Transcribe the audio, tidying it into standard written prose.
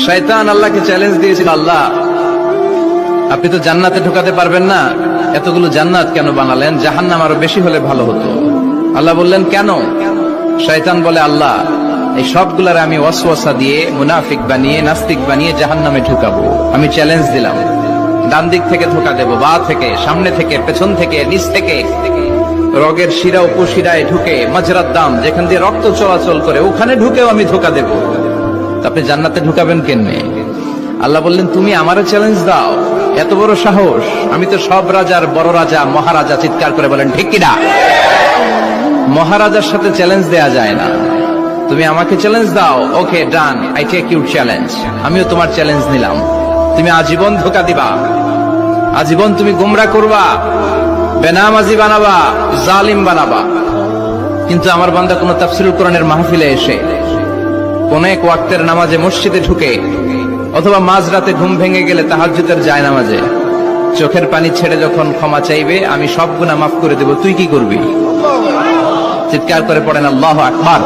শয়তান আল্লাহকে চ্যালেঞ্জ দিয়েছিল, আল্লাহ আপনি তো জান্নাতে ঢোকাতে পারবেন না, এতগুলো জান্নাত কেন বানালেন? জাহান্নাম আরো বেশি হলে ভালো হতো। আল্লাহ বললেন কেন? শয়তান বলে, আল্লাহ এই সবগুলার আমি ওয়াসওয়াসা দিয়ে মুনাফিক বানিয়ে নাস্তিক বানিয়ে জাহান্নামে ঢুকাবো। আমি চ্যালেঞ্জ দিলাম, ডান দিক থেকে ধোকা দেব, বা থেকে, সামনে থেকে, পেছন থেকে, নিচ থেকে, রগের শিরা উপশিরায় ঢুকে, মাজরার দাম যেখান দিয়ে রক্ত চলাচল করে ওখানে ঢুকেও আমি ধোকা দেব। আপনি জান্নাতে ঢুকাবেন কেমনে? আল্লাহ বললেন তুমি আমারও চ্যালেঞ্জ দাও, এত বড় সাহস? আমি তো সব রাজার বড় রাজা, মহারাজা। চিৎকার করে বলেন ঠিক কিনা? মহারাজার সাথে চ্যালেঞ্জ দেয়া যায় না। তুমি আমাকে চ্যালেঞ্জ দাও, ওকে ডান, আই টেক ইউর চ্যালেঞ্জ। আমিও তোমার চ্যালেঞ্জ নিলাম। তুমি আজীবন ধোকা দিবা, আজীবন তুমি গুমরা করবা, বেনামাজি বানাবা, জালিম বানাবা। কিন্তু আমার বান্দা কোন তাফসীরুল কোরআনের মাহফিলে এসে, কোন এক ওয়াক্তের নামাজে মসজিদে ঢুকে, অথবা মাঝরাতে ঘুম ভেঙে গেলে তাহাজ্জুদের জায়নামাজে চোখের পানি ছেড়ে যখন ক্ষমা চাইবে, আমি সব গুনাহ মাফ করে দেব। তুই কি করবি? চিৎকার করে পড়েন আল্লাহু আকবার।